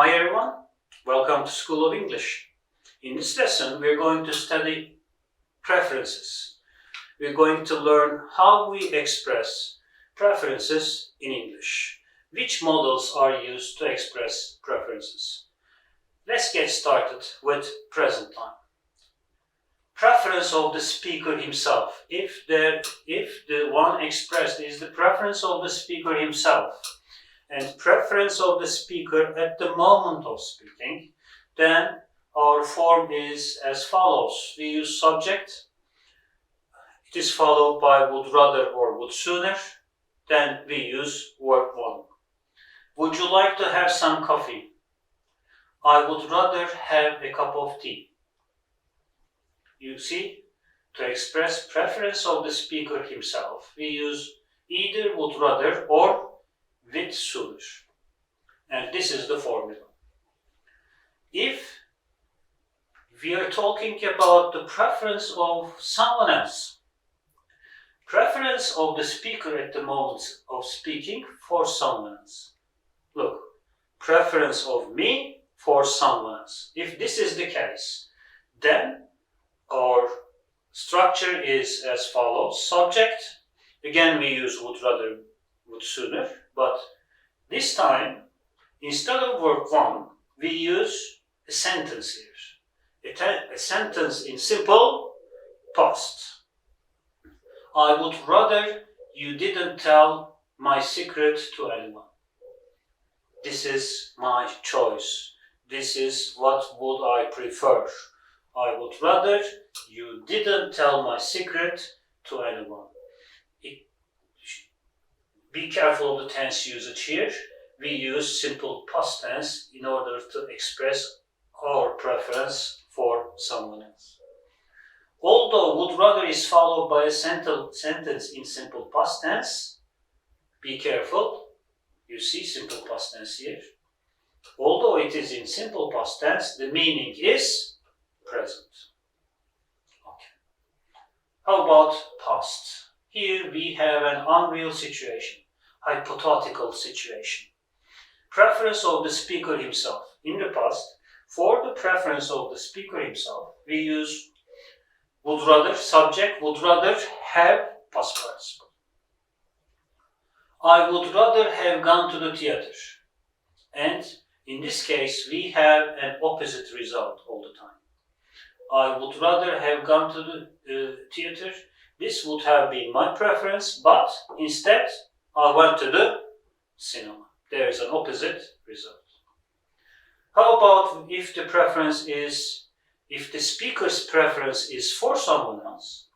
Hi everyone, welcome to School of English. In this lesson we're going to study preferences. We're going to learn how we express preferences in English. Which models are used to express preferences? Let's get started with present time. Preference of the speaker himself. If the one expressed is the preference of the speaker himself, and preference of the speaker at the moment of speaking, then our form is as follows. We use subject. It is followed by would rather or would sooner. Then we use verb 1. Would you like to have some coffee? I would rather have a cup of tea. You see, to express preference of the speaker himself, we use either would rather or with sooner. And this is the formula. If we are talking about the preference of someone else, preference of the speaker at the moment of speaking for someone else. Look, preference of me for someone else. If this is the case, then our structure is as follows. Subject, again we use would rather, would sooner, but this time, instead of verb 1, we use a sentence here. A sentence in simple past. I would rather you didn't tell my secret to anyone. This is my choice. This is what would I prefer. I would rather you didn't tell my secret to anyone. Be careful of the tense usage here. We use simple past tense in order to express our preference for someone else. Although would rather is followed by a sentence in simple past tense, be careful. You see simple past tense here. Although it is in simple past tense, the meaning is present. Okay. How about past? Here we have an unreal situation, hypothetical situation. Preference of the speaker himself. In the past, for the preference of the speaker himself, we use would rather, subject, would rather have past participle. I would rather have gone to the theater. And in this case, we have an opposite result all the time. I would rather have gone to the theater. This would have been my preference, but instead I went to the cinema. There is an opposite result. How about if the preference is, if the speaker's preference is for someone else?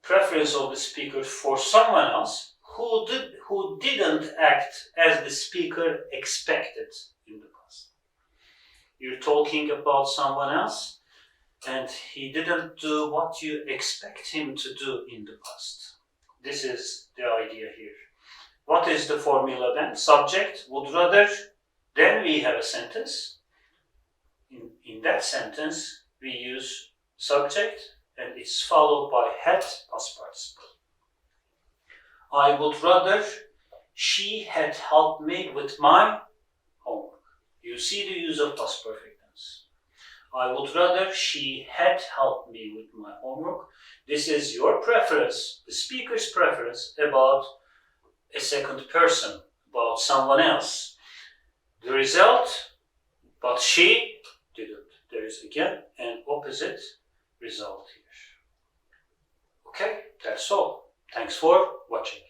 Preference of the speaker for someone else who didn't act as the speaker expected in the past. You're talking about someone else and he didn't do what you expect him to do in the past. This is the idea here. What is the formula then? Subject, would rather, then we have a sentence. In that sentence, we use subject and it's followed by had past participle. I would rather she had helped me with my homework. You see the use of past perfect tense. I would rather she had helped me with my homework. This is your preference, the speaker's preference about a second person, about someone else. The result, but she didn't. There is again an opposite result here. Okay, that's all. Thanks for watching.